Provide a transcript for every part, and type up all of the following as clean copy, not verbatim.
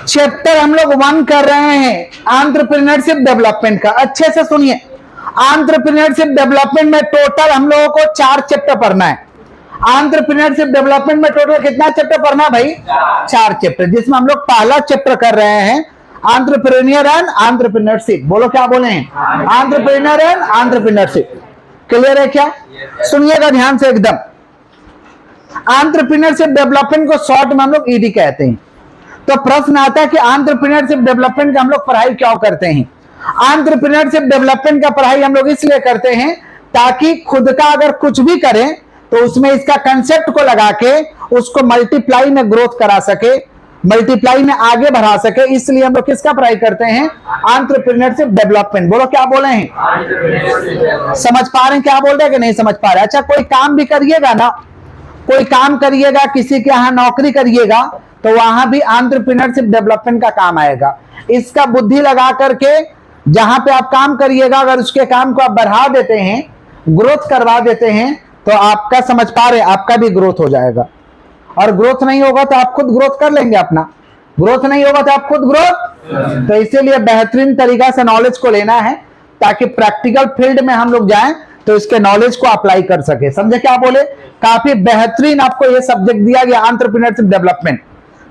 Chapter हम लोग 1 कर रहे हैं एंटरप्रेन्योरशिप डेवलपमेंट का। अच्छे से सुनिए, एंटरप्रेन्योरशिप डेवलपमेंट में टोटल हम लोगों को 4 चैप्टर पढ़ना है। एंटरप्रेन्योरशिप डेवलपमेंट में टोटल कितना चैप्टर पढ़ना है भाई? 4 चैप्टर, जिसमें हम लोग पहला चैप्टर कर रहे हैं एंटरप्रेन्योर एंड एंटरप्रेन्योरशिप। बोलो क्या बोले हैं? Entrepreneur and entrepreneurship. क्लियर है क्या? सुनिएगा ध्यान से एकदम। एंटरप्रेन्योरशिप डेवलपमेंट को शॉर्ट में हम लोग ईडी कहते हैं। तो प्रश्न आता है कि एंटरप्रेन्योरशिप डेवलपमेंट का हम लोग पढ़ाई क्यों करते हैं? एंटरप्रेन्योरशिप डेवलपमेंट का पढ़ाई हम लोग इसलिए करते हैं ताकि खुद का अगर कुछ भी करें तो उसमें इसका कंसेप्ट को लगा के उसको मल्टीप्लाई में ग्रोथ करा सके, मल्टीप्लाई में आगे बढ़ा सके। इसलिए हम लोग किसका पढ़ाई करते हैं? Entrepreneurship development. बोलो क्या बोले हैं? समझ पा रहे हैं क्या बोल रहे हैं कि नहीं समझ पा रहे? अच्छा, कोई काम भी करिएगा ना, कोई काम करिएगा, किसी के यहाँ नौकरी करिएगा तो वहां भी एंटरप्रेन्योरशिप डेवलपमेंट का काम आएगा। इसका बुद्धि लगा करके जहां पे आप काम करिएगा, अगर उसके काम को आप बढ़ा देते हैं, ग्रोथ करवा देते हैं, तो आपका समझ पा रहे, आपका भी ग्रोथ हो जाएगा। और ग्रोथ नहीं होगा तो आप खुद ग्रोथ कर लेंगे अपना, ग्रोथ नहीं होगा तो आप खुद ग्रोथ। तो इसीलिए बेहतरीन तरीका से नॉलेज को लेना है ताकि प्रैक्टिकल फील्ड में हम लोग जाएं तो इसके नॉलेज को अप्लाई कर सके। समझे क्या बोले? काफी बेहतरीन आपको ये सब्जेक्ट दिया गया एंटरप्रेन्योरशिप डेवलपमेंट।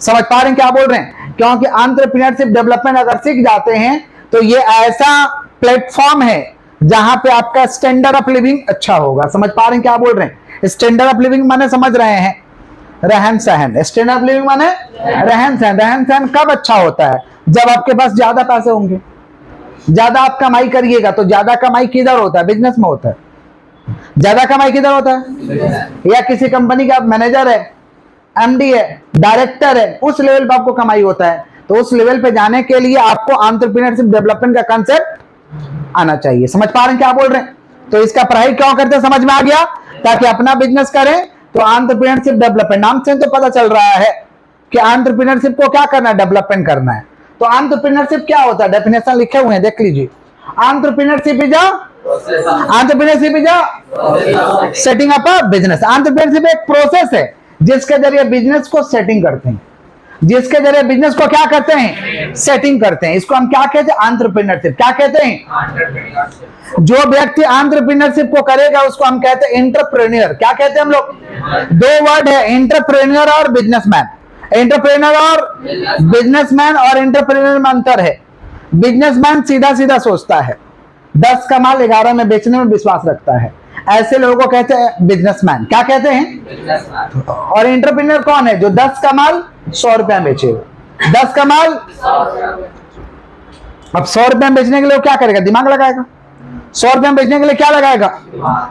समझ पा रहे हैं क्या बोल रहे हैं? क्योंकि एंटरप्रेन्योरशिप डेवलपमेंट अगर सीख जाते हैं तो ये ऐसा प्लेटफॉर्म है जहां पे आपका स्टैंडर्ड ऑफ लिविंग अच्छा होगा। समझ पा रहे हैं क्या बोल रहे हैं? स्टैंडर्ड ऑफ लिविंग माने समझ रहे हैं? रहन सहन। स्टैंडर्ड ऑफ लिविंग माने रहन सहन। रहन सहन कब अच्छा होता है? जब आपके पास ज्यादा पैसे होंगे, ज्यादा आप कमाई करिएगा। तो ज्यादा कमाई किधर होता है? बिजनेस में होता है। ज्यादा कमाई किधर होता है? या किसी कंपनी का मैनेजर है, एमडी है, डायरेक्टर है, उस लेवल पे आपको कमाई होता है। तो उस लेवल पे जाने के लिए आपको एंटरप्रेन्योरशिप डेवलपमेंट का कांसेप्ट आना चाहिए। समझ पा रहे हैं क्या बोल रहे हैं? तो इसका पढ़ाई क्यों करते हैं समझ में आ गया? ताकि अपना बिजनेस करें। तो एंटरप्रेन्योरशिप डेवलपमेंट नाम से तो पता चल रहा है कि एंटरप्रेन्योरशिप को क्या करना है? डेवलपमेंट करना है। तो एंटरप्रेन्योरशिप क्या होता है? डेफिनेशन लिखे हुए हैं, देख लीजिए। Entrepreneurship is setting up a business. Entrepreneurship एक प्रोसेस है जिसके जरिए बिजनेस को सेटिंग करते हैं, जिसके जरिए बिजनेस को क्या करते हैं? सेटिंग करते हैं। इसको हम क्या कहते हैं? एंटरप्रेन्योरशिप। क्या कहते हैं? जो व्यक्ति एंटरप्रेन्योरशिप को करेगा उसको हम कहते हैं एंटरप्रेन्योर। क्या कहते हैं हम लोग? 2 वर्ड है, एंटरप्रेन्योर और बिजनेसमैन। एंटरप्रेन्योर और बिजनेसमैन, और एंटरप्रेन्योर में अंतर है। बिजनेसमैन सीधा सीधा सोचता है, 10 का माल 11 में बेचने में विश्वास रखता है, ऐसे लोगों को कहते हैं बिजनेसमैन। क्या कहते हैं? और एंटरप्रेन्योर कौन है? जो 10 का माल 100 रुपया बेचेगा। 10 का माल, अब 100 रुपया बेचने के लिए क्या करेगा? दिमाग लगाएगा। 100 रुपया बेचने के लिए क्या लगाएगा?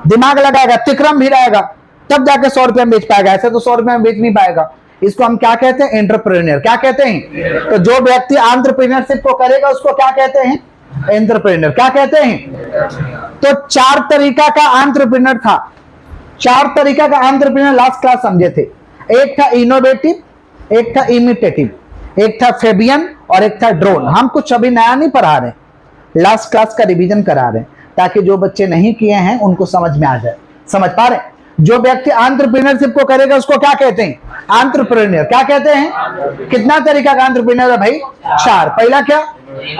दिमाग लगाएगा, तिक्रम भी रहेगा, तब जाके 100 रुपया बेच पाएगा। ऐसे तो 100 रुपया में बेच नहीं पाएगा। इसको हम क्या कहते हैं? एंटरप्रेन्योर। क्या कहते हैं? तो जो व्यक्ति एंटरप्रेन्योरशिप को करेगा उसको क्या कहते हैं? एंटरप्रेन्योर। क्या कहते हैं? तो 4 तरीका का एंटरप्रेन्योर था। 4 तरीका का एंटरप्रेन्योर लास्ट क्लास समझे थे। एक था इनोवेटिव, एक था इमिटेटिव, एक था फेबियन और एक था ड्रोन। हम कुछ अभी नया नहीं पढ़ा रहे, लास्ट क्लास का रिवीजन करा रहे हैं ताकि जो बच्चे नहीं किए हैं उनको समझ में आ जाए। समझ पा रहे? जो व्यक्ति एंटरप्रेन्योरशिप को करेगा उसको क्या कहते हैं? एंटरप्रेन्योर। क्या कहते हैं? कितना तरीका का एंटरप्रेन्योर है भाई? 4। पहला क्या?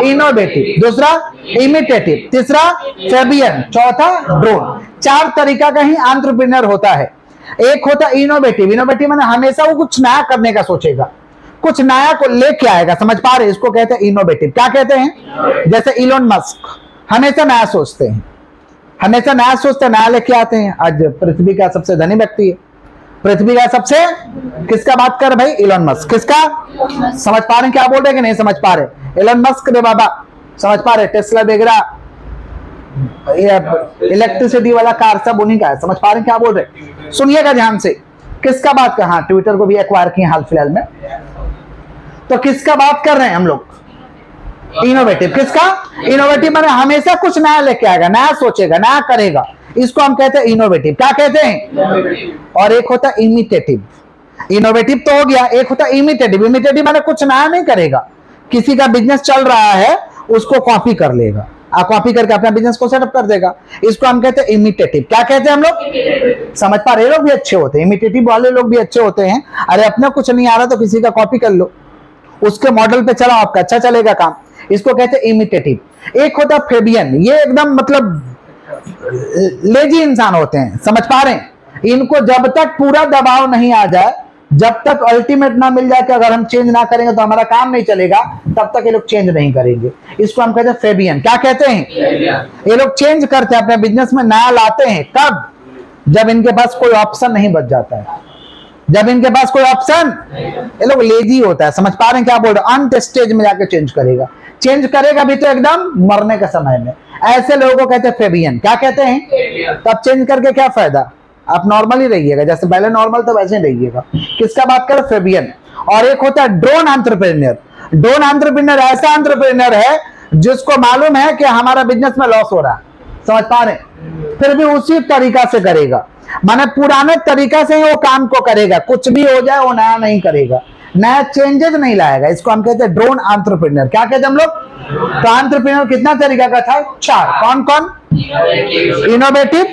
इनोवेटिव, दूसरा इमिटेटिव, तीसरा फेबियन, चौथा ड्रोन। 4 तरीका का ही एंटरप्रेन्योर होता है। एक होता इनोवेटिव। इनोवेटिव माने हमेशा वो कुछ नया करने का सोचेगा, कुछ नया को लेके आएगा। समझ पा रहे? इसको कहते हैं इनोवेटिव। क्या कहते हैं? जैसे इलोन मस्क हमेशा नया सोचते हैं, हमेशा नया सोचते हैं, नया लेके आते हैं। आज पृथ्वी का सबसे धनी व्यक्ति है, पृथ्वी का सबसे, किसका बात कर भाई? Elon Musk. किसका? समझ पा रहे हैं क्या बोल रहे कि नहीं समझ पा रहे? इलोन मस्क रे बाबा। समझ पा रहे? टेस्ला वगैरह, इलेक्ट्रिसिटी वाला कार सब उन्हीं का है। समझ पा रहे हैं क्या बोल रहे? सुनिएगा ध्यान से। किसका बात कर? हाँ, ट्विटर को भी एक्वायर किए हाल फिलहाल में। तो किसका बात कर रहे हैं हम लोग? इनोवेटिव। किसका? इनोवेटिव माने हमेशा कुछ नया लेके आएगा, नया सोचेगा, नया करेगा। इसको हम कहते हैं इनोवेटिव। क्या कहते हैं? और एक होता है इमिटेटिव। इनोवेटिव तो हो गया, एक होता है इमिटेटिव। इमिटेटिव माने कुछ नया नहीं करेगा, किसी का बिजनेस चल रहा है उसको कॉपी कर लेगा, कॉपी करके अपना बिजनेस को सेटअप कर देगा। इसको हम कहते हैं इमिटेटिव। क्या कहते हैं हम लोग? समझ पा रहे? लोग भी अच्छे होते हैं, इमिटेटिव वाले लोग भी अच्छे होते हैं। अरे अपना कुछ नहीं आ रहा तो किसी का कॉपी कर लो, उसके मॉडल पे चलाओ, आपका अच्छा चलेगा काम। इसको कहते हैं इमिटेटिव। एक होता है फेबियन, ये एकदम मतलब लेजी इंसान होते हैं, समझ पा रहे हैं। इनको जब तक पूरा दबाव नहीं आ जाए, जब तक अल्टीमेट ना मिल जाए कि अगर हम चेंज ना करेंगे तो हमारा काम नहीं चलेगा, तब तक ये लोग चेंज नहीं करेंगे। इसको हम कहते हैं फेबियन। क्या कहते हैं? ये लोग चेंज करते हैं, अपने बिजनेस में नया लाते हैं। कब? जब इनके पास कोई ऑप्शन नहीं बच जाता है, जब इनके पास कोई ऑप्शन, ये लोग लेजी होता है। समझ पा रहे हैं क्या बोल रहे? अंत स्टेज में जाकर चेंज करेगा, चेंज करेगा भी तो एकदम मरने के समय में। ऐसे लोगों को कहते हैं फेबियन। क्या कहते हैं? तब चेंज करके क्या फायदा? आप नॉर्मल ही रहिएगा, जैसे पहले नॉर्मल तो वैसे ही रहिएगा। किसका बात करें? फेबियन। और एक होता है ड्रोन एंटरप्रेन्योर। ड्रोन एंटरप्रेन्योर ऐसा एंटरप्रेन्योर है जिसको मालूम है कि हमारा बिजनेस में लॉस हो रहा है, समझ पा रहे, फिर भी उसी तरीका से करेगा, माने पुराने तरीका से ही वो काम को करेगा, कुछ भी हो जाए वो नया नहीं करेगा, नया चेंजेस नहीं लाएगा। इसको हम कहते हैं ड्रोन एंटरप्रेन्योर। क्या कहते हैं हम लोग? तो एंटरप्रेन्योर कितना तरीका का था? 4। कौन कौन? Innovative,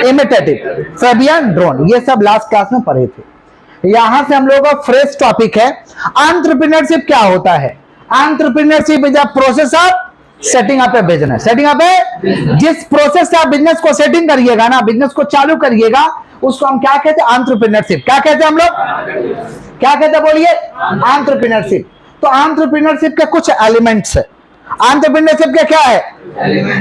imitative, Fabian, drone. ये सब लास्ट क्लास में पढ़े थे। यहां से हम लोगों का फ्रेश टॉपिक है एंटरप्रेन्योरशिप। क्या होता है? Entrepreneurship is a process of setting up a business. Setting up a, जिस प्रोसेस से आप बिजनेस को सेटिंग करिएगा ना, बिजनेस को चालू करिएगा, उसको हम क्या कहते हैं? एंटरप्रेन्योरशिप। क्या कहते हैं हम लोग? क्या कहते हैं बोलिए? एंटरप्रेन्योरशिप। तो एंटरप्रेन्योरशिप के कुछ एलिमेंट्स है। एंटरप्रेन्योरशिप के क्या है?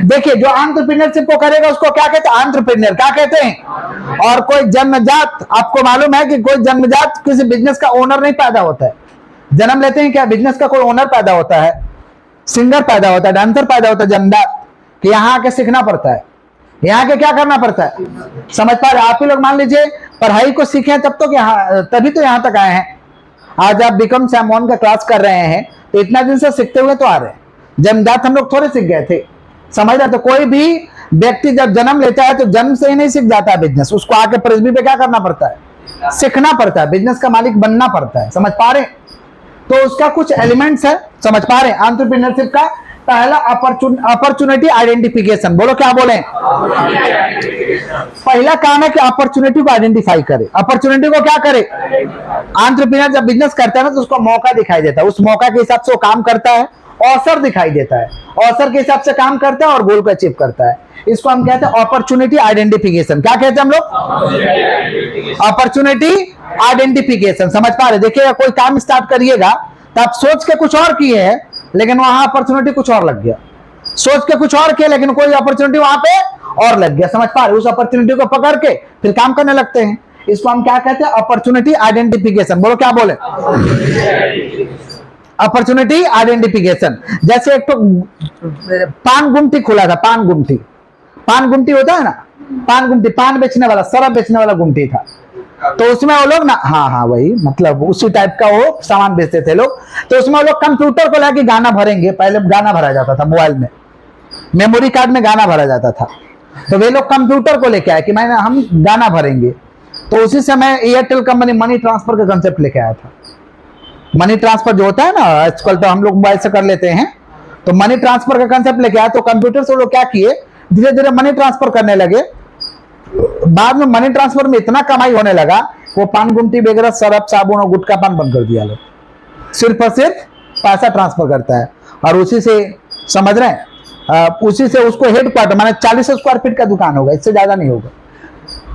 देखिए, जो एंटरप्रेन्योरशिप को करेगा उसको क्या कहते हैं? एंटरप्रेन्योर। क्या कहते हैं? और कोई जन्मजात, आपको मालूम है कि कोई जन्मजात किसी बिजनेस का ओनर नहीं पैदा होता है। जन्म लेते हैं क्या? बिजनेस का कोई ओनर पैदा होता है, सिंगर पैदा होता है, डांसर पैदा होता है जन्मजात, कि यहाँ आके सीखना पड़ता है, यहाँ के क्या करना पड़ता है? समझ पा रहे? आप ही लोग मान लीजिए पढ़ाई को सीखे तब तो तभी तो यहाँ तक आए हैं। आज आप बिकम सैमोन का क्लास कर रहे हैं तो इतना दिन से सीखते हुए तो आ रहे हैं। जन्मजात हम लोग थोड़े सीख गए थे, समझ रहे? तो कोई भी व्यक्ति जब जन्म लेता है तो जन्म से ही नहीं सीख जाता है बिजनेस, उसको आके पृथ्वी पे क्या करना पड़ता है? सीखना पड़ता है, बिजनेस का मालिक बनना पड़ता है। समझ पा रहे? तो उसका कुछ एलिमेंट्स है, समझ पा रहे? एंटरप्रेन्योरशिप का पहला अपॉर्चुनिटी आइडेंटिफिकेशन। बोलो क्या बोले? पहला काम है कि अपॉर्चुनिटी को आइडेंटिफाई करे। अपॉर्चुनिटी को क्या करे? एंटरप्रेन्योर जब बिजनेस करता है ना तो उसको मौका दिखाई देता है, उस मौका के हिसाब से वो काम करता है, अवसर दिखाई देता है, अवसर के हिसाब से काम करता है और गोल को अचीव करता है। इसको हम कहते हैं अपॉर्चुनिटी आइडेंटिफिकेशन। क्या कहते हैं हम लोग? Opportunity identification. समझ पा रहे? देखिएगा, कोई काम स्टार्ट करिएगा तो आप सोच के कुछ और किए हैं लेकिन वहां अपॉर्चुनिटी कुछ और लग गया, सोच के कुछ और किए लेकिन कोई अपॉर्चुनिटी वहां पे और लग गया। समझ पा रहे? उस अपॉर्चुनिटी को पकड़ के फिर काम करने लगते हैं। इसको हम क्या कहते हैं? Opportunity identification. बोलो क्या बोले? Opportunity identification. जैसे एक तो पान गुमटी खुला था, पान गुमटी, पान गुमटी होता है ना, पान गुमटी, पान बेचने वाला, शराब बेचने वाला गुमटी था। तो उसमें वो लोग ना, हाँ वही, मतलब उसी टाइप का वो सामान बेचते थे लोग। तो उसमें वो लोग कंप्यूटर को लेके गाना भरेंगे, पहले गाना भरा जाता था मोबाइल में, मेमोरी कार्ड में गाना भरा जाता था। तो वे लोग कंप्यूटर को लेके आए कि हम गाना भरेंगे। तो उसी समय एयरटेल कंपनी मनी ट्रांसफर का कंसेप्ट लेके आया था। मनी ट्रांसफर जो होता है ना, आजकल तो हम लोग मोबाइल से कर लेते हैं, तो मनी ट्रांसफर का कंसेप्ट लेके आया। तो कंप्यूटर से वो लोग क्या किए, धीरे धीरे मनी ट्रांसफर करने लगे। बाद में मनी ट्रांसफर में इतना कमाई होने लगा, वो पान गुमटी वगैरह सरफ साबुन और गुटखा पान बंद कर दिया लोग। सिर्फ और सिर्फ पैसा ट्रांसफर करता है और उसी से, समझ रहे हैं, उसी से उसको हेडक्वार्टर, माने 40 स्क्वायर फीट का दुकान होगा, इससे ज्यादा नहीं होगा।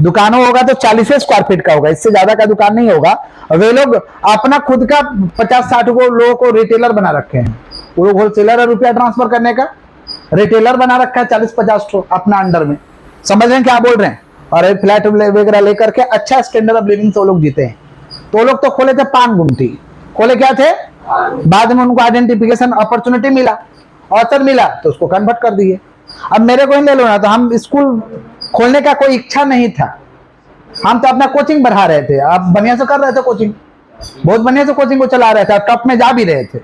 दुकानों होगा तो 40 स्क्वायर फीट का होगा, इससे ज्यादा का दुकान नहीं होगा। और वे लोग अपना खुद का 50-60 को लोगों को रिटेलर बना रखे हैं। वो लोग होलसेलर है, रुपया ट्रांसफर करने का रिटेलर बना रखा है 40-50 को अपना अंडर में। समझ रहे हैं क्या बोल रहे हैं? और फ्लैट वगैरह लेकर के अच्छा स्टैंडर्ड ऑफ लिविंग से वो लोग जीते हैं। तो लोग तो खोले थे पान गुमटी, खोले क्या थे, बाद में उनको आइडेंटिफिकेशन अपॉर्चुनिटी मिला, अवसर मिला तो उसको कन्वर्ट कर दिए। अब मेरे को ही ले लो ना, तो हम स्कूल खोलने का कोई इच्छा नहीं था, हम तो अपना कोचिंग बढ़ा रहे थे। आप बढ़िया से कर रहे थे कोचिंग, बहुत बढ़िया से कोचिंग को चला रहे थे, टॉप में जा भी रहे थे।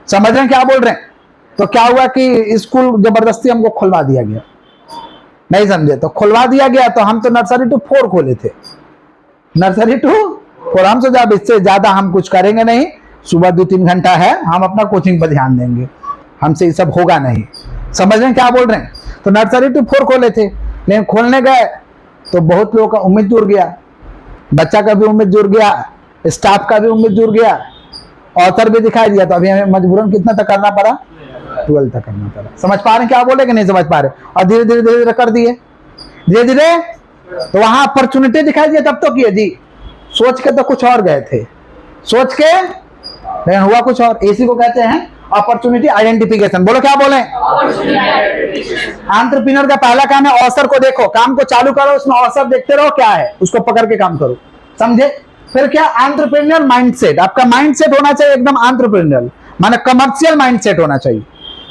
समझ रहे हैं क्या बोल रहे हैं? तो क्या हुआ कि स्कूल जबरदस्ती हमको खुलवा दिया गया, नहीं समझे तो खुलवा दिया गया। तो हम तो नर्सरी टू 4 खोले थे, नर्सरी टू 4। हम सोचा इससे ज्यादा हम कुछ करेंगे नहीं, सुबह 2-3 घंटा है, हम अपना कोचिंग पर ध्यान देंगे, हमसे ये सब होगा नहीं। समझ रहे हैं क्या बोल रहे हैं? तो नर्सरी टू 4 खोले थे, लेकिन खोलने गए तो बहुत लोगों का उम्मीद जुड़ गया, बच्चा का भी उम्मीद जुड़ गया, स्टाफ का भी उम्मीद जुड़ गया। ऑथर भी दिखाई दिया, तो अभी हमें मजबूरन कितना तक करना पड़ा, 12 तक करना पड़ा। समझ पा रहे हैं क्या बोले कि नहीं समझ पा रहे? और धीरे धीरे धीरे धीरे कर दिए, धीरे धीरे। तो वहां अपॉर्चुनिटी दिखाई दिया तब तो किए जी, सोच के तो कुछ और गए थे, सोच के लेकिन हुआ कुछ और। इसी को कहते हैं अपॉर्चुनिटी आइडेंटिफिकेशन। बोलो क्या बोले? एंटरप्रेन्योर का पहला काम है अवसर को देखो, काम को चालू करो, उसमें अवसर देखते रहो क्या है, उसको पकड़ के काम करो, समझे? फिर क्या? Entrepreneur mindset. आपका माइंडसेट होना चाहिए एकदम एंटरप्रेन्योर, माने कमर्शियल माइंडसेट होना चाहिए,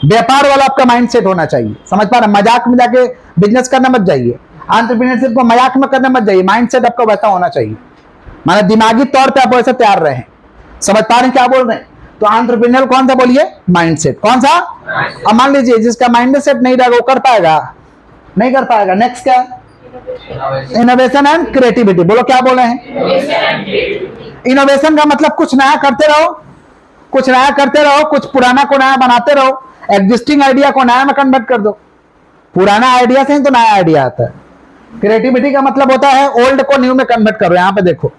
व्यापार वाला आपका माइंडसेट होना चाहिए। समझ पा रहे? मजाक में जाके बिजनेस करना मत जाइए, एंटरप्रेन्योरशिप को मजाक में करना मत जाइए, माइंडसेट आपका वैसा होना चाहिए, माने दिमागी तौर पे आप वैसे तैयार रहे। समझ पा रहे हैं क्या बोल रहे हैं? तो एंटरप्रेन्योर कौन सा बोलिए? माइंडसेट। कौन सा? अब मान लीजिए जिसका माइंडसेट नहीं रहेगा वो कर पाएगा? नहीं कर पाएगा। नेक्स्ट क्या? Innovation and creativity. बोलो क्या बोले हैं? इनोवेशन का मतलब कुछ नया करते रहो, कुछ नया करते रहो, कुछ पुराना को नया बनाते रहो, एग्जिस्टिंग आइडिया को नया में कन्वर्ट कर दो। पुराना आइडिया से ही तो नया आइडिया आता है। क्रिएटिविटी का मतलब होता है ओल्ड को न्यू में कन्वर्ट करो। यहां पे देखो,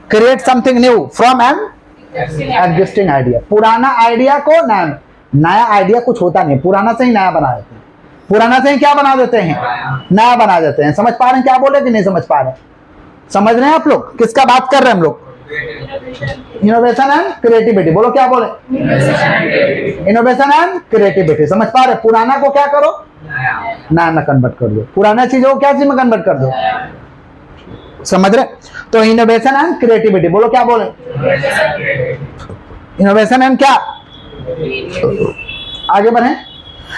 create something new from an existing idea. पुराना आइडिया को नया, नया आइडिया कुछ होता नहीं, पुराना से ही नया बना देते हैं, पुराना से ही क्या बना देते हैं? नया बना देते हैं। समझ पा रहे हैं क्या बोले कि नहीं समझ पा रहे? समझ रहे हैं आप लोग किसका बात कर रहे हैं हम लोग? Innovation and creativity. बोलो क्या बोले? Innovation and creativity. समझ पा रहे? पुराना को क्या करो? नया में कन्वर्ट कर दो। पुराना चीजों को क्या चीज में कन्वर्ट कर दो? समझ रहे? तो इनोवेशन एंड क्रिएटिविटी। बोलो क्या बोले? इनोवेशन एंड क्या? आगे बढ़े।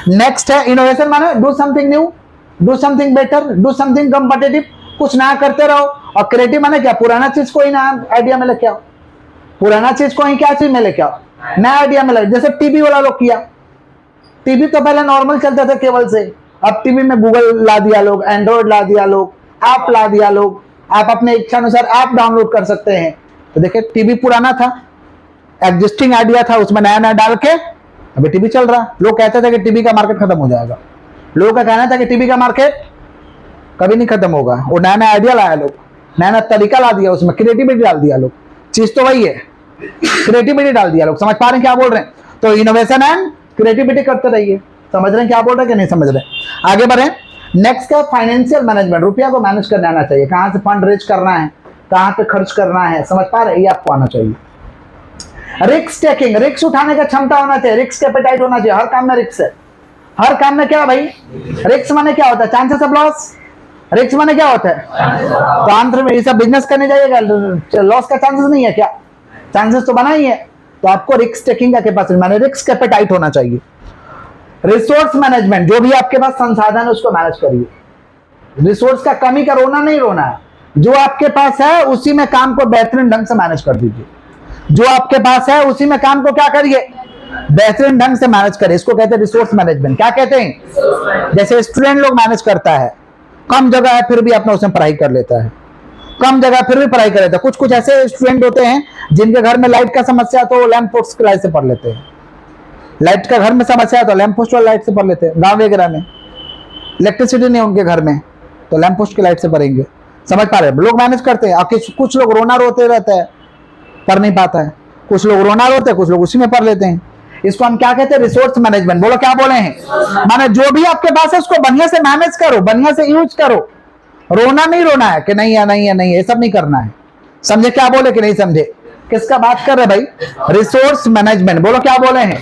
नेक्स्ट है इनोवेशन माने do something new, do something better, do something competitive. कुछ नया करते रहो। और क्रिएटिव माने क्या? पुराना चीज को ही नया आइडिया में लेके आओ, पुराना चीज को ही क्या चीज में लेके आओ? नया आइडिया में लेके। जैसे टीवी वाला लोग किया, टीवी तो पहले नॉर्मल चलते थे केबल से, अब टीवी में गूगल ला दिया लोग, एंड्रॉइड ला दिया लोग, ऐप ला दिया लोग, आप अपने इच्छा अनुसार ऐप डाउनलोड कर सकते हैं। तो देखिए टीवी पुराना था, एग्जिस्टिंग आइडिया था, उसमें नया नया डाल के अभी टीवी चल रहा। लोग कहते थे कि टीवी का मार्केट खत्म हो जाएगा, लोगों का कहना था कि टीवी का मार्केट कभी नहीं खत्म होगा। वो नया नया आइडिया लाया लोग, नया नया तरीका ला दिया, उसमें क्रिएटिविटी डाल दिया लोग। चीज तो वही है, क्रिएटिविटी डाल दिया लोग। समझ पा रहे हैं क्या बोल रहे हैं? तो इनोवेशन एंड क्रिएटिविटी करते रहिए। समझ रहे हैं क्या बोल रहे हैं कि नहीं समझ रहे? आगे बढ़े। नेक्स्ट का फाइनेंशियल मैनेजमेंट। रुपया को मैनेज करने आना चाहिए, कहां से फंड रेज करना है, कहां पे खर्च करना है। समझ पा रहे? ये आपको आना चाहिए। रिस्क टेकिंग, रिस्क उठाने का क्षमता होना चाहिए, रिस्क एपेटाइट होना चाहिए। हर काम में रिस्क है, हर काम में क्या भाई? रिस्क माने क्या होता है? Chances of loss. रिस्क माने क्या होता है? तो आंध्र में ये सब बिजनेस करने जाइएगा, लॉस का चांसेस नहीं है क्या? चांसेस तो बना ही है। तो आपको रिस्क टेकिंग का कैपेसिटी माने रिस्क एपेटाइट होना चाहिए। रिसोर्स मैनेजमेंट, जो भी आपके पास संसाधन है उसको मैनेज करिए। रिसोर्स का कमी का रोना नहीं रोना है, जो आपके पास है उसी में काम को बेहतरीन ढंग से मैनेज कर दीजिए। जो आपके पास है उसी में काम को क्या करिए? बेहतरीन ढंग से मैनेज करिए। इसको कहते हैं रिसोर्स मैनेजमेंट। क्या कहते हैं? जैसे स्टूडेंट लोग मैनेज करता है, कम जगह है फिर भी अपना उसमें पढ़ाई कर लेता है, कम जगह फिर भी पढ़ाई कर लेता है। कुछ कुछ ऐसे स्टूडेंट होते हैं जिनके घर में लाइट का समस्या तो लैंप पोस्ट की लाइट से पढ़ लेते हैं, लाइट का घर में समस्या है तो लैंप पोस्ट वाली लाइट से पढ़ लेते हैं। गांव वगैरह में इलेक्ट्रिसिटी नहीं उनके घर में तो लैंप पोस्ट की लाइट से पढ़ेंगे। समझ पा रहे हैं? लोग मैनेज करते हैं। और कुछ लोग रोना रोते रहते हैं, पढ़ नहीं पाता है। कुछ लोग रोना रोते हैं, कुछ लोग उसी में पढ़ लेते हैं। इसको हम क्या कहते हैं? Resource management. बोलो क्या बोले हैं? माने जो भी आपके पास है उसको बढ़िया से मैनेज करो, बढ़िया से यूज करो। रोना नहीं रोना है कि नहीं है नहीं है नहीं है, ये सब नहीं करना है। समझे क्या बोले कि नहीं समझे? किसका बात कर रहे भाई? Resource management. बोलो क्या बोले हैं?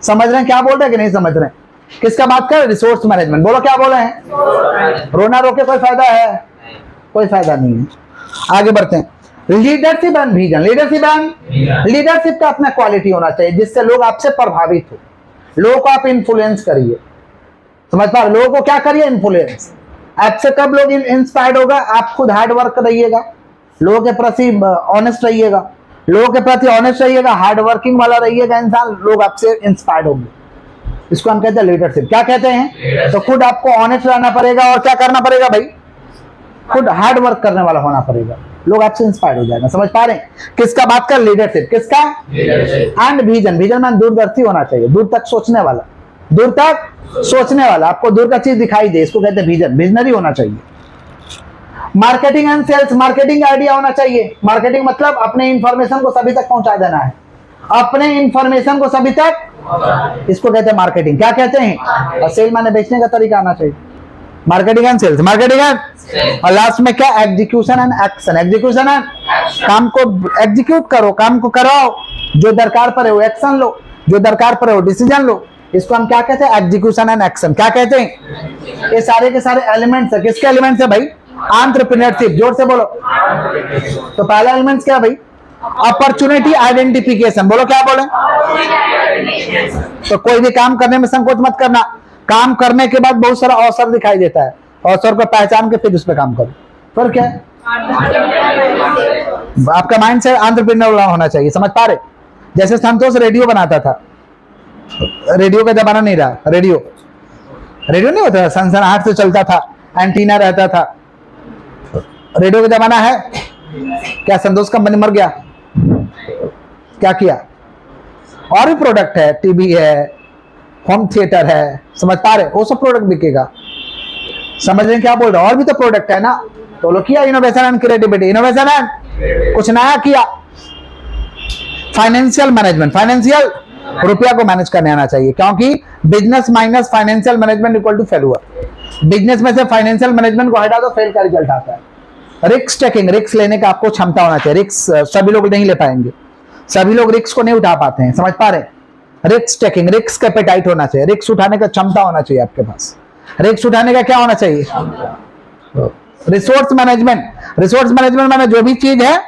समझ रहे हैं क्या बोल रहे हैं कि नहीं समझ रहे हैं? किसका बात कर रहे? Resource management. बोलो क्या बोले हैं? रोना रोके कोई फायदा है? कोई फायदा नहीं है। आगे बढ़ते हैं। Leadership and vision. लीडरशिप का अपना क्वालिटी होना चाहिए जिससे लोग आपसे प्रभावित हो, लोगों को आप इन्फ्लुएंस करिए। समझ पा रहे? लोगों को क्या करिए? इन्फ्लुएंस। आपसे कब लोग इंस्पायर्ड होगा? आप खुद हार्ड वर्क रहिएगा, लोगों के प्रति ऑनेस्ट रहिएगा, लोगों के प्रति ऑनेस्ट रहिएगा, हार्ड वर्किंग वाला रहिएगा इंसान, लोग आपसे इंस्पायर्ड होंगे। इसको हम कहते हैं लीडरशिप। क्या कहते हैं? तो खुद आपको ऑनेस्ट रहना पड़ेगा और क्या करना पड़ेगा भाई? खुद हार्ड वर्क करने वाला होना पड़ेगा, लोग आपसे इंस्पायर्ड हो जाएगा। समझ पा रहे हैं? किसका बात कर? लीडरशिप। किसका? And vision. विजन में दूरदर्शी होना चाहिए, दूर तक सोचने वाला, दूर तक सोचने वाला, आपको दूर का चीज दिखाई दे, इसको कहते हैं विजन। विजनरी होना चाहिए। मार्केटिंग एंड सेल्स, मार्केटिंग का आइडिया होना चाहिए। मार्केटिंग मतलब अपने इंफॉर्मेशन को सभी तक पहुंचा देना है, अपने इंफॉर्मेशन को सभी तक, इसको कहते हैं मार्केटिंग। क्या कहते हैं? और सेल माने बेचने का तरीका आना चाहिए। Marketing and sales, marketing and, और लास्ट में क्या? Execution and action. Execution and, काम को एग्जीक्यूट करो, काम को कराओ, जो दरकार पड़े वो एक्शन लो, जो दरकार पड़े वो डिसीजन लो। इसको हम क्या कहते हैं? Execution and action. क्या कहते हैं? ये सारे के सारे एलिमेंट्स है। किसके एलिमेंट्स है भाई? एंटरप्रेन्योरशिप। जोर से बोलो। तो पहला एलिमेंट्स क्या भाई? Opportunity identification. बोलो, क्या बोले? तो कोई भी काम करने में संकोच मत करना। काम करने के बाद बहुत सारा अवसर दिखाई देता है, अवसर को पहचान के फिर उस पर काम करो। पर क्या है? आपका माइंड से एंटरप्रेन्योर होना चाहिए। समझ पा रहे? जैसे संतोष रेडियो बनाता था, रेडियो का जमाना नहीं रहा, रेडियो नहीं होता था, सनसनाहट से चलता था, एंटीना रहता था, रेडियो का जमाना है। क्या संतोष कंपनी मर गया? क्या किया? और भी प्रोडक्ट है, टीवी है, होम थिएटर है, समझ पा रहे? वो सब प्रोडक्ट बिकेगा। समझ रहे क्या बोल रहे? और भी तो प्रोडक्ट है ना। तो लोग किया innovation and creativity, innovation and कुछ नया किया। फाइनेंशियल मैनेजमेंट, फाइनेंशियल, रुपया को मैनेज करने आना चाहिए, क्योंकि business minus financial management equal to failure. Business में से फाइनेंशियल मैनेजमेंट को हटा दो, फेल का रिजल्ट आता है। रिस्क टेकिंग, रिस्क लेने का आपको क्षमता होना चाहिए। रिस्क सभी लोग नहीं ले पाएंगे, सभी लोग रिस्क को नहीं उठा पाते हैं। समझ पा रहे? रिस्क टेकिंग, रिस्क एपेटाइट होना चाहिए, रिस्क उठाने का क्षमता होना चाहिए आपके पास। रिस्क उठाने का क्या होना चाहिए? रिसोर्स मैनेजमेंट, रिसोर्स मैनेजमेंट माने जो भी चीज है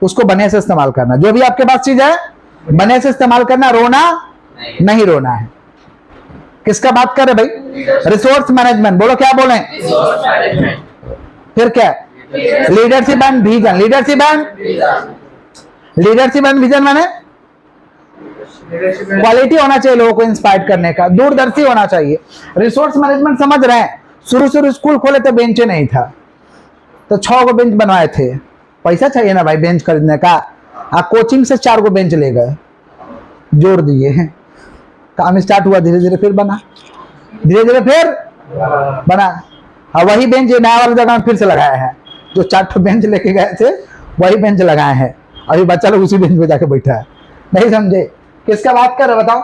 उसको बने से इस्तेमाल करना। जो भी आपके पास चीज है बने से इस्तेमाल करना, रोना नहीं रोना है। किसका बात कर रहे भाई? Resource management. बोलो, क्या बोले? फिर क्या? Leadership and vision. Leadership and vision माने क्वालिटी होना चाहिए लोगों को इंस्पायर करने का, दूरदर्शी होना चाहिए। रिसोर्स मैनेजमेंट समझ रहे हैं? शुरू स्कूल खोले तो बेंच नहीं था, तो 6 को बेंच बनवाए थे। पैसा चाहिए ना भाई बेंच खरीदने का। कोचिंग से 4 को बेंच ले गए, जोड़ दिए हैं, काम स्टार्ट हुआ, धीरे धीरे फिर बना, धीरे धीरे फिर बना। और वही बेंच नया वाली जगह में फिर से लगाया है। जो 4 बेंच लेके गए थे वही बेंच लगाए हैं, अभी बच्चा लोग उसी बेंच पे जाके बैठा है। नहीं समझे? किसका बात कर रहे बताओ?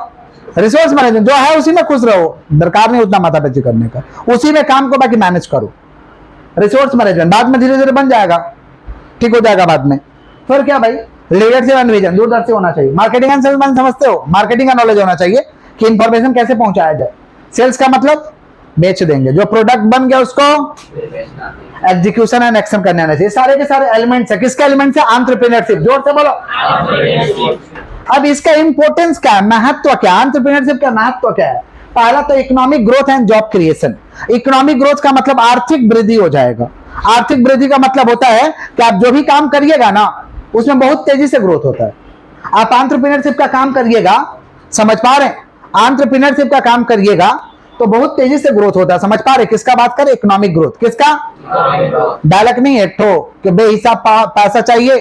Resource management. जो है उसी में खुश रहो, दरकार नहीं उतना माथापच्ची करने का, उसी में काम को बाकी मैनेज करो। रिसोर्स मैनेजमेंट बाद में धीरे धीरे बन जाएगा, ठीक हो जाएगा बाद में। फिर क्या भाई? लीडरशिप एंड विजन, दूरदर्शी होना चाहिए। मार्केटिंग एंड सेल्स समझते हो? मार्केटिंग का नॉलेज होना चाहिए कि इंफॉर्मेशन कैसे पहुंचाया जाए। सेल्स का मतलब बेच देंगे, जो प्रोडक्ट बन गया उसको एग्जीक्यूशन एंड एक्शन करने आना चाहिए। सारे के सारे एलिमेंट्स है। किसके एलिमेंट्स है? एंटरप्रेन्योरशिप। जोर से बोलो। अब इसका इंपॉर्टेंस क्या है, महत्व क्या? एंटरप्रेन्योरशिप का महत्व क्या है? पहला तो economic growth and job creation. Economic growth का मतलब आर्थिक वृद्धि हो जाएगा। आर्थिक वृद्धि का मतलब होता है कि आप जो भी काम करिएगा ना उसमें बहुत तेजी से ग्रोथ होता है। आप एंटरप्रेन्योरशिप का काम करिएगा, समझ पा रहे? एंटरप्रेन्योरशिप का काम करिएगा तो बहुत तेजी से ग्रोथ होता है। समझ पा रहे? किसका बात करें? Economic growth. किसका? डायलॉग नहीं है ठो कि बेहिसाब पैसा चाहिए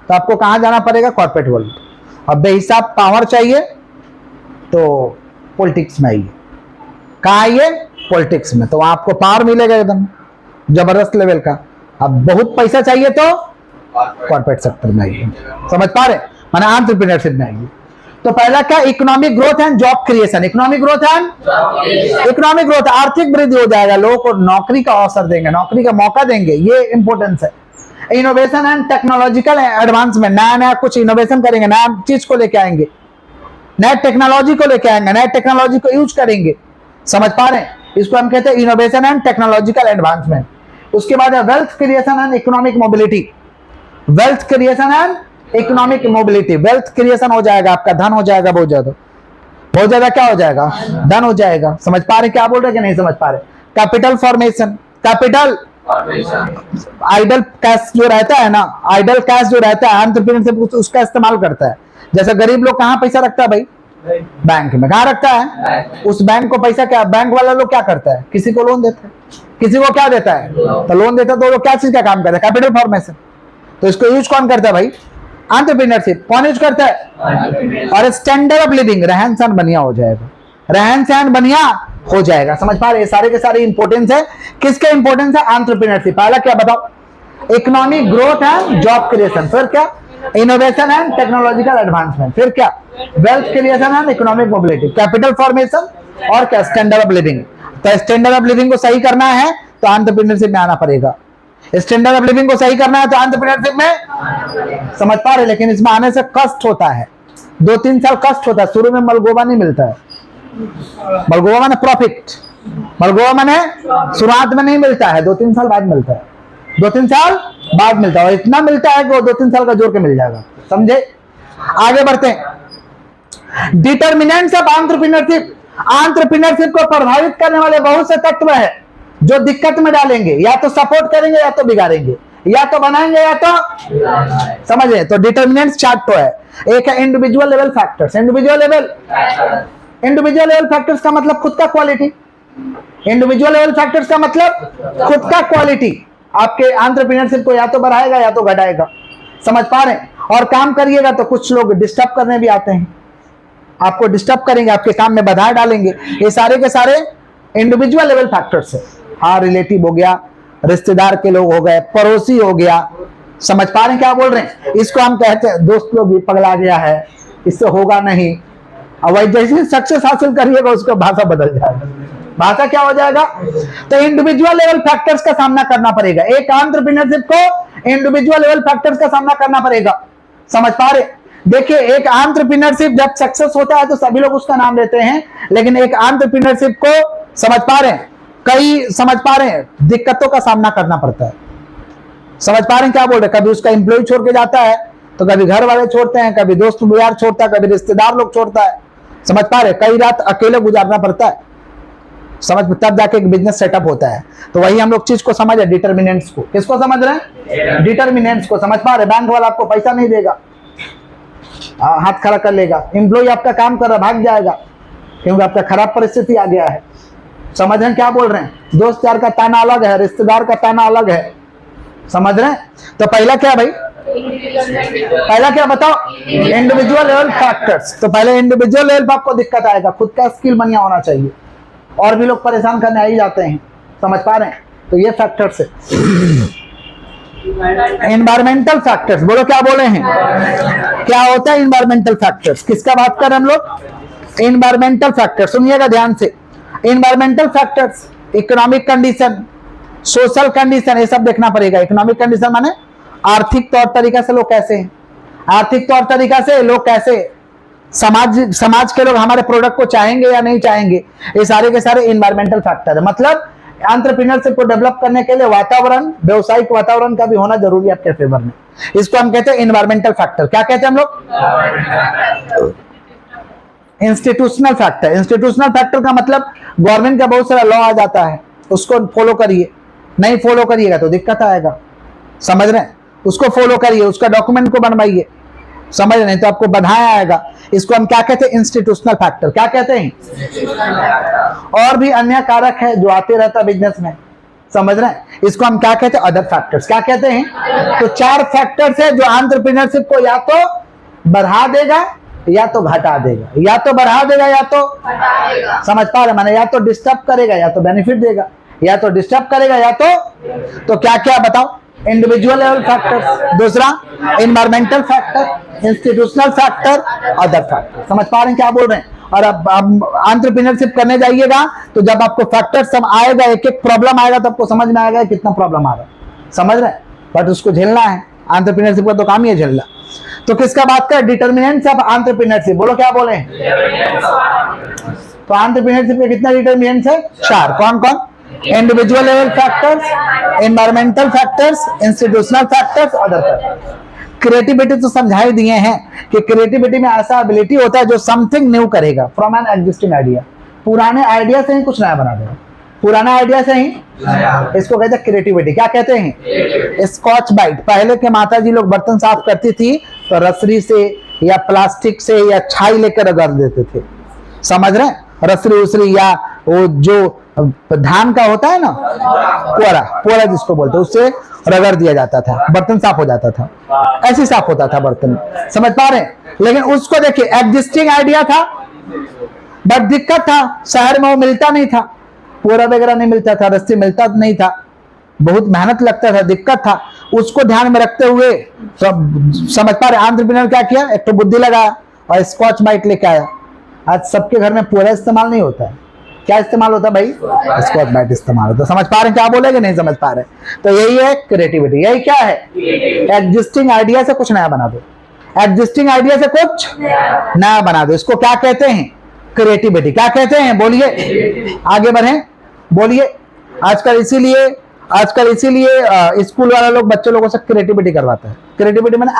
तो आपको कहां जाना पड़ेगा? Corporate world. और बेहिसाब पावर चाहिए तो पॉलिटिक्स में आइए। कहां आइए? पॉलिटिक्स में। तो आपको पावर मिलेगा एकदम जबरदस्त लेवल का। अब बहुत पैसा चाहिए तो कॉर्पोरेट सेक्टर में आइए। समझ पा रहे? माने एंटरप्रेन्योरशिप में आइए। तो पहला क्या? Economic growth and job creation. Economic growth and economic growth, आर्थिक वृद्धि हो जाएगा, लोगों को नौकरी का अवसर देंगे, नौकरी का मौका देंगे, ये इंपॉर्टेंस है। इनोवेशन एंड टेक्नोलॉजिकल एडवांसमेंट, नया नया कुछ इनोवेशन करेंगे, नया चीज को लेके आएंगे, नए टेक्नोलॉजी को लेके आएंगे, नए टेक्नोलॉजी को यूज करेंगे। समझ पा रहे हैं? इसको हम कहते हैं इनोवेशन एंड टेक्नोलॉजिकल एडवांसमेंट। उसके बाद है wealth creation and economic mobility. Wealth creation and economic mobility. Wealth creation हो जाएगा, आपका धन हो जाएगा, बहुत ज्यादा क्या हो जाएगा? धन हो जाएगा। समझ पा रहे? क्या बोल रहे कि नहीं समझ पा रहे? Capital formation, capital idle cash जो रहता है ना, आइडल कैश जो रहता है एंटरप्रेन्योरशिप उसका इस्तेमाल करता है। जैसे गरीब लोग कहाँ पैसा रखता है भाई? बैंक में। कहाँ रखता है? उस बैंक को पैसा क्या, बैंक वाला लोग क्या करता है? किसी को लोन देता है, किसी को क्या देता है? तो लोन देता है। तो वो क्या चीज का काम करता है? Capital formation. तो इसको यूज कौन करता है भाई? एंटरप्रेन्योरशिप। कौन यूज करता है? और स्टैंडर्ड ऑफ लिविंग, रहन सहन बढ़िया हो जाएगा, रहन सहन बढ़िया हो जाएगा। समझ पा रहे? सारे के सारे इंपॉर्टेंस है। किसके इंपॉर्टेंस है? एंटरप्रेन्योरशिप। पहला क्या बताओ? Economic growth and job creation, फिर क्या, इनोवेशन एंड टेक्नोलॉजिकल एडवांसमेंट, फिर क्या, wealth creation and economic mobility, capital formation और क्या, स्टैंडर्ड ऑफ लिविंग। तो स्टैंडर्ड ऑफ लिविंग को सही करना है तो एंटरप्रेन्योरशिप में आना पड़ेगा। स्टैंडर्ड ऑफ लिविंग को सही करना है तो एंटरप्रेन्योरशिप में, समझ पा रहे, लेकिन इसमें आने से कष्ट होता है, 2-3 साल कष्ट होता है, शुरू में मलगोवा नहीं मिलता है। मलगोवा माने प्रॉफिट, मलगोवा माने शुरुआत में नहीं मिलता है, 2-3 साल बाद मिलता है, 2-3 साल बाद मिलता है, और इतना मिलता है कि वो 2-3 साल का जोड़ के मिल जाएगा, समझे। आगे बढ़ते हैं। डिटर्मिनेंट्स ऑफ एंटरप्रेन्योरशिप, एंटरप्रेन्योरशिप को प्रभावित करने वाले बहुत से तत्व है जो दिक्कत में डालेंगे, या तो सपोर्ट करेंगे या तो बिगाड़ेंगे, या तो बनाएंगे या तो, समझे। तो डिटर्मिनेंट्स 4 तो है। एक है individual level factors, individual level factors का मतलब खुद का क्वालिटी, इंडिविजुअल लेवल फैक्टर्स का मतलब खुद का क्वालिटी आपके एंटरप्रेन्योरशिप को या तो बढ़ाएगा या तो घटाएगा, समझ पा रहे हैं। और काम करिएगा तो कुछ लोग डिस्टर्ब करने भी आते हैं, आपको डिस्टर्ब करेंगे, आपके काम में बाधा डालेंगे, ये सारे के सारे इंडिविजुअल लेवल फैक्टर्स है। हाँ, रिलेटिव हो गया, रिश्तेदार के लोग हो गए, पड़ोसी हो गया, समझ पा रहे हैं क्या बोल रहे हैं। इसको हम कहते हैं दोस्त लोग भी पगला गया है, इससे होगा नहीं, और वही जैसे सक्सेस हासिल करिएगा उसका भाषा बदल जाएगा, भाषा क्या हो जाएगा। तो इंडिविजुअल लेवल फैक्टर्स का सामना करना पड़ेगा, एक एंटरप्रेन्योरशिप को इंडिविजुअल लेवल फैक्टर्स का सामना करना पड़ेगा, समझ पा रहे। देखिए, एक एंटरप्रेन्योरशिप जब सक्सेस होता है तो सभी लोग उसका नाम लेते हैं, लेकिन एक एंटरप्रेन्योरशिप को, समझ पा रहे हैं, कई, समझ पा रहे हैं, दिक्कतों का सामना करना पड़ता है, समझ पा रहे हैं क्या बोल रहे हैं। कभी उसका एम्प्लॉय छोड़ के जाता है, तो कभी घर वाले छोड़ते हैं, कभी दोस्त यार छोड़ता है, कभी रिश्तेदार लोग छोड़ता है, समझ पा रहे, कई रात अकेले गुजारना पड़ता है, समझ, तब जाके एक बिजनेस सेटअप होता है। तो वही हम लोग चीज को समझ रहे, डिटर्मिनेंट्स को, किसको समझ रहे हैं, डिटर्मिनेंट्स को, समझ पा रहे। बैंक वाला आपको पैसा नहीं देगा, हाथ खड़ा कर लेगा, एम्प्लॉय आपका काम कर रहा भाग जाएगा क्योंकि आपका खराब परिस्थिति आ गया है, समझ रहे हैं क्या बोल रहे हैं। दोस्त यार का ताना अलग है, रिश्तेदार का ताना अलग है, समझ रहे हैं। तो पहला क्या भाई, पहला क्या बताओ, इंडिविजुअल लेवल फैक्टर्स। तो पहले इंडिविजुअल लेवल पर आपको दिक्कत आएगा, खुद का स्किल बढ़िया होना चाहिए, और भी लोग परेशान करने आ ही जाते हैं, समझ पा रहे हैं। तो ये फैक्टर्स है। एनवायरमेंटल फैक्टर्स, बोलो क्या बोले हैं, क्या होता है एनवायरमेंटल फैक्टर्स, किसका बात कर रहे हैं हम लोग, एनवायरमेंटल फैक्टर्स, सुनिएगा ध्यान से। Environmental factors, economic condition, social condition, ये सब देखना पड़ेगा। इकोनॉमिक कंडीशन माने आर्थिक तौर तरीका से लोग कैसे हैं, आर्थिक तौर तरीका से लोग कैसे, समाज के लोग हमारे प्रोडक्ट को चाहेंगे या नहीं चाहेंगे, ये सारे के सारे एनवायरमेंटल फैक्टर है। मतलब एंटरप्रेन्योरशिप को डेवलप करने के लिए वातावरण, व्यावसायिक वातावरण का भी होना जरूरी है आपके फेवर में, इसको हम कहते हैं एनवायरमेंटल फैक्टर। क्या कहते हैं हम लोग, इंस्टीट्यूशनल फैक्टर। इंस्टीट्यूशनल फैक्टर का मतलब गवर्नमेंट का बहुत सारा लॉ आ जाता है, उसको फॉलो करिए, नहीं फॉलो करिएगा तो दिक्कत आएगा, समझ रहे हैं। उसको फॉलो करिए, उसका डॉक्यूमेंट को बनवाइए, समझ रहे, नहीं तो आपको बधाया आएगा। इसको हम क्या कहते हैं, इंस्टीट्यूशनल फैक्टर। क्या कहते हैं, और भी अन्य कारक है जो आते रहता है बिजनेस में, समझ रहे हैं। इसको हम क्या कहते हैं, अदर फैक्टर्स। क्या कहते हैं, तो 4 फैक्टर्स है जो एंटरप्रेन्योरशिप को या तो बढ़ा देगा या तो घटा देगा, या तो बढ़ा देगा या तो समझ पा रहे, माने या तो डिस्टर्ब करेगा या तो बेनिफिट देगा, या तो डिस्टर्ब करेगा या तो क्या क्या बताओ, इंडिविजुअल लेवल फैक्टर्स, दूसरा environmental factor, institutional factor, other factor. समझ पा रहे हैं क्या बोल रहे हैं। और अब एंटरप्रेन्योरशिप करने जाइएगा तो जब आपको फैक्टर सब आएगा, एक एक प्रॉब्लम आएगा तो आपको समझ में आएगा कितना प्रॉब्लम आ रहा है, समझ रहे हैं। बट उसको झेलना है, एंटरप्रेन्योरशिप का तो काम ही है झेलना। तो किसका बात करें, डिटर्मिनेंट्स ऑफ एंटरप्रेन्योरशिप, बोलो क्या बोले। तो एंटरप्रेन्योरशिप के कितने डिटर्मिनेंट्स है, 4। कौन कौन, individual level factors, environmental factors, institutional factors, other factors. Creativity तो समझा ही दिए हैं कि क्रिएटिविटी में ऐसा एबिलिटी होता है जो समथिंग न्यू करेगा फ्रॉम एन एग्जिस्टिंग आइडिया, पुराने आइडिया से ही कुछ नया बना देगा, पुराना आइडिया से ही, इसको कहते हैं क्रिएटिविटी। क्या कहते हैं, स्कॉच ब्राइट। पहले के माता जी लोग बर्तन साफ करती थी तो रसरी से या प्लास्टिक से या छाई लेकर रगड़ देते थे, समझ रहे हैं। रसरी उसरी या वो जो धान का होता है ना, पुअरा, पुअरा जिसको बोलते हैं, उससे रगड़ दिया जाता था, बर्तन साफ हो जाता था, ऐसे साफ होता था बर्तन, समझ पा रहे हैं। लेकिन उसको देखिए, एग्जिस्टिंग आइडिया था, बट दिक्कत था शहर में वो मिलता नहीं था, पुअरा वगैरह नहीं मिलता था, रस्सी मिलता नहीं था, बहुत मेहनत लगता था, दिक्कत था। उसको ध्यान में रखते हुए सब समझ पा रहे, एंटरप्रेन्योर क्या किया, एक तो बुद्धि लगाया और स्कॉच ब्राइट लेके आया। आज सबके घर में पूरा इस्तेमाल नहीं होता है, क्या इस्तेमाल होता है भाई, स्कॉच ब्राइट इस्तेमाल होता है। समझ पा रहे हैं क्या बोलेगे, नहीं समझ पा रहे? तो यही है क्रिएटिविटी। यही क्या है, एग्जिस्टिंग आइडिया से कुछ नया बना दो, एग्जिस्टिंग आइडिया से कुछ नया बना दो। इसको क्या कहते हैं, क्रिएटिविटी। क्या कहते हैं, बोलिए, आगे बढ़े, बोलिए। आजकल इसीलिए स्कूल वाला लोग बच्चे लोगों से क्रिएटिविटी करवाता है। क्रिएटिविटी माने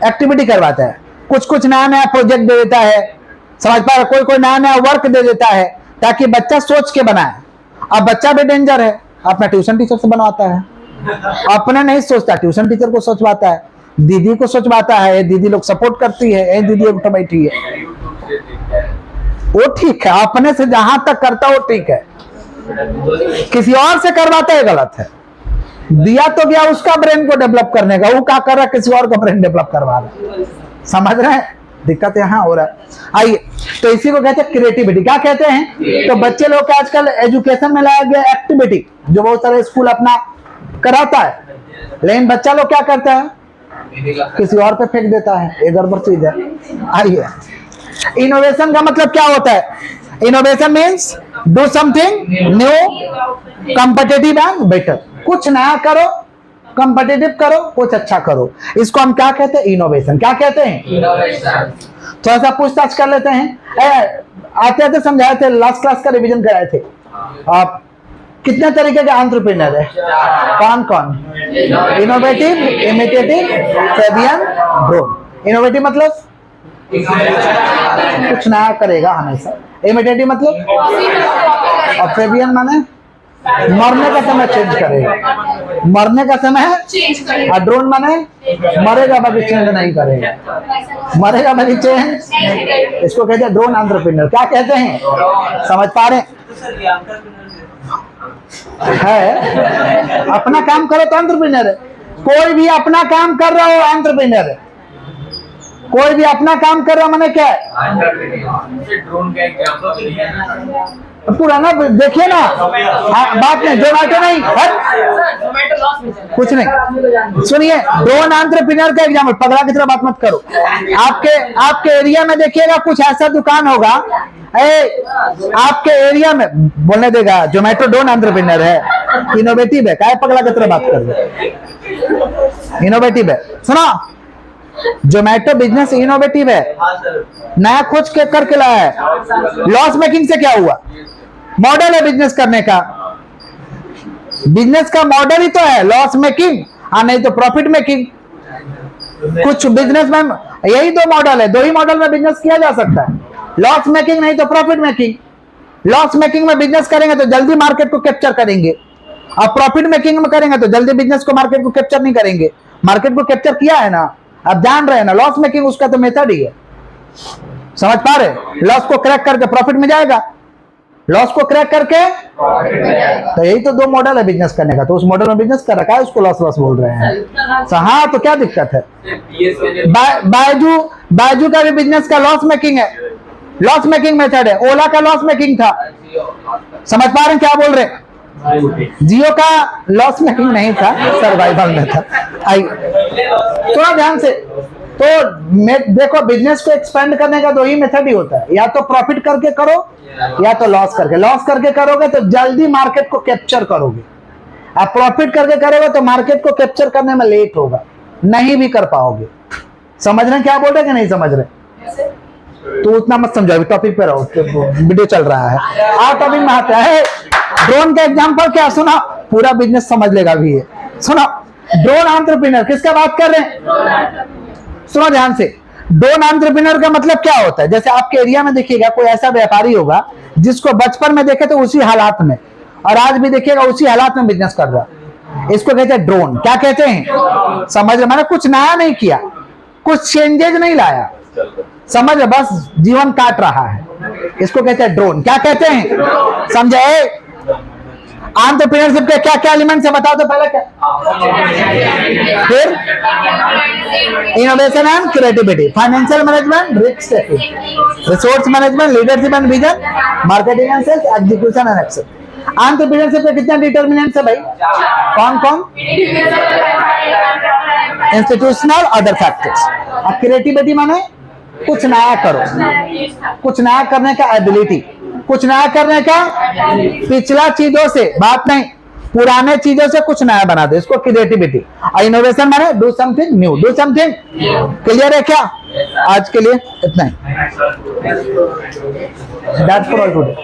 एक्टिविटी करवाता है, कुछ नया प्रोजेक्ट दे देता है, समझ पा रहे, कोई नया वर्क दे देता है ताकि बच्चा सोच के बनाए। अब बच्चा भी डेंजर है, अपना ट्यूशन टीचर से बनवाता है, अपना नहीं सोचता, ट्यूशन टीचर को सोचवाता है, दीदी को सोचवाता है, दीदी लोग सपोर्ट करती है, दीदी उठ बैठी है, वो ठीक है, अपने से जहां तक करता वो ठीक है, किसी और से करवाता है गलत है। दिया तो गया उसका ब्रेन को डेवलप करने का, वो क्या कर रहा है, किसी और का ब्रेन डेवलप करवा रहा है। समझ रहे हैं, दिक्कत यहाँ हो रहा है। आइए, तो इसी को कहते हैं क्रिएटिविटी। क्या कहते हैं, तो बच्चे लोग का आजकल एजुकेशन में लाया गया एक्टिविटी, जो बहुत सारे स्कूल अपना कराता है, लेकिन बच्चा लोग क्या करता है, किसी और पे फेंक देता है, ये गड़बड़ चीज है। आइए, इनोवेशन का मतलब क्या होता है, innovation means do something new, competitive and better. कुछ नया करो, कॉम्पिटिटिव करो, कुछ अच्छा करो, इसको हम क्या कहते हैं, इनोवेशन। क्या कहते हैं, थोड़ा सा पूछताछ कर लेते हैं। आते आते समझाए थे, लास्ट क्लास का रिवीजन कराए थे। आप कितने तरीके के एंटरप्रेन्योर है, कौन कौन, innovative, imitative, Fabian, drone. Innovative मतलब कुछ नया करेगा हमेशा, इमिटेटिव मतलब, और फेबियन माने मरने का समय चेंज करेगा, मरने का समय, और ड्रोन माने मरेगा बाकी चेंज नहीं करेगा, मरेगा बाकी चेंज, इसको कहते हैं ड्रोन एंटरप्रेन्योर। क्या कहते हैं, समझ पा रहे है, अपना काम करो तो एंटरप्रेन्योर है। कोई भी अपना काम कर रहा हो एंटरप्रेन्योर है, कोई भी अपना काम कर रहा माने क्या है, ड्रोन का एग्जांपल पुराना देखिए ना, बात नहीं, जोमेटो नहीं, कुछ नहीं, सुनिए, ड्रोन एंटरप्रेन्योर का एग्जाम्पल, पगला की तरह बात मत करो। आपके एरिया में देखिएगा कुछ ऐसा दुकान होगा, आपके एरिया में बोलने देगा जोमेटो ड्रोन एंटरप्रेन्योर है, इनोवेटिव है, क्या पगला की तरह बात कर रहे, इनोवेटिव है। सुनो, जोमेटो बिजनेस इनोवेटिव है, नया खोज के करके लाया है। लॉस मेकिंग से क्या हुआ, मॉडल है बिजनेस करने का, बिजनेस का मॉडल ही तो है लॉस मेकिंग, नहीं तो प्रॉफिट मेकिंग। कुछ बिजनेस में यही दो मॉडल है, दो ही मॉडल में बिजनेस किया जा सकता है, लॉस मेकिंग नहीं तो प्रॉफिट मेकिंग। लॉस मेकिंग में बिजनेस करेंगे तो जल्दी मार्केट को कैप्चर करेंगे, और प्रॉफिट मेकिंग में करेंगे तो जल्दी बिजनेस को मार्केट को कैप्चर नहीं करेंगे। मार्केट को कैप्चर किया है ना, आप जान रहे हैं ना, लॉस मेकिंग उसका तो मेथड ही है, समझ पा रहे, लॉस को क्रैक करके प्रॉफिट में जाएगा, लॉस को क्रैक करके, तो यही तो दो मॉडल है बिजनेस करने का, तो उस मॉडल में बिजनेस कर रखा है, उसको लॉस लॉस बोल रहे हैं। तो हाँ, तो क्या दिक्कत है, बायजू का भी बिजनेस का लॉस मेकिंग है, लॉस मेकिंग मेथड है, ओला का लॉस मेकिंग था, समझ पा रहे हैं क्या बोल रहे हैं, जियो का लॉस मेकिंग नहीं था, सर्वाइवल में था। थोड़ा ध्यान से, तो देखो बिजनेस को एक्सपेंड करने का दो ही मेथड ही होता है, या तो प्रॉफिट करके करो या तो लॉस करके। लॉस करके करोगे तो जल्दी मार्केट को कैप्चर करोगे, आप प्रॉफिट करके करोगे तो मार्केट को कैप्चर करने में लेट होगा, नहीं भी कर पाओगे। समझ रहे हैं क्या बोल रहे हैं कि नहीं समझ रहे, तो उतना मत समझो, अभी टॉपिक पे रहो, वीडियो चल रहा है। आ टॉपिक में आता है, ड्रोन का एग्जांपल क्या, सुना, पूरा बिजनेस समझ लेगा भी ये। सुनो, ड्रोन एंटरप्रेन्योर किसका बात कर रहे हैं, सुनो ध्यान से। ड्रोन एंटरप्रेन्योर का मतलब क्या होता है, जैसे आपके एरिया में देखिएगा कोई ऐसा व्यापारी होगा जिसको बचपन में देखे तो उसी हालात में, और आज भी देखिएगा उसी हालात में बिजनेस कर रहा, इसको कहते हैं ड्रोन। क्या कहते हैं, समझ रहे, मैंने कुछ नया नहीं किया, कुछ चेंजेज नहीं लाया, समझ रहे, बस जीवन काट रहा है, इसको कहते हैं ड्रोन। क्या कहते हैं, समझे। एंटरप्रेन्योरशिप के क्या क्या एलिमेंट्स है बताओ तो पहले क्या, फिर innovation and creativity, financial management, risk taking, resource management, leadership and vision, marketing and sales, execution and action. Entrepreneurship के कितने डिटर्मिनेंट्स है भाई? कौन कौन? Institutional, other factors. और क्रिएटिविटी माने कुछ नया करो, कुछ नया करने का एबिलिटी, कुछ नया करने का, पिछला चीजों से बात नहीं, पुराने चीजों से कुछ नया बना दो, इसको क्रिएटिविटी। और इनोवेशन माने do something new, do something. Clear है क्या? आज के लिए इतना ही। That's for all today.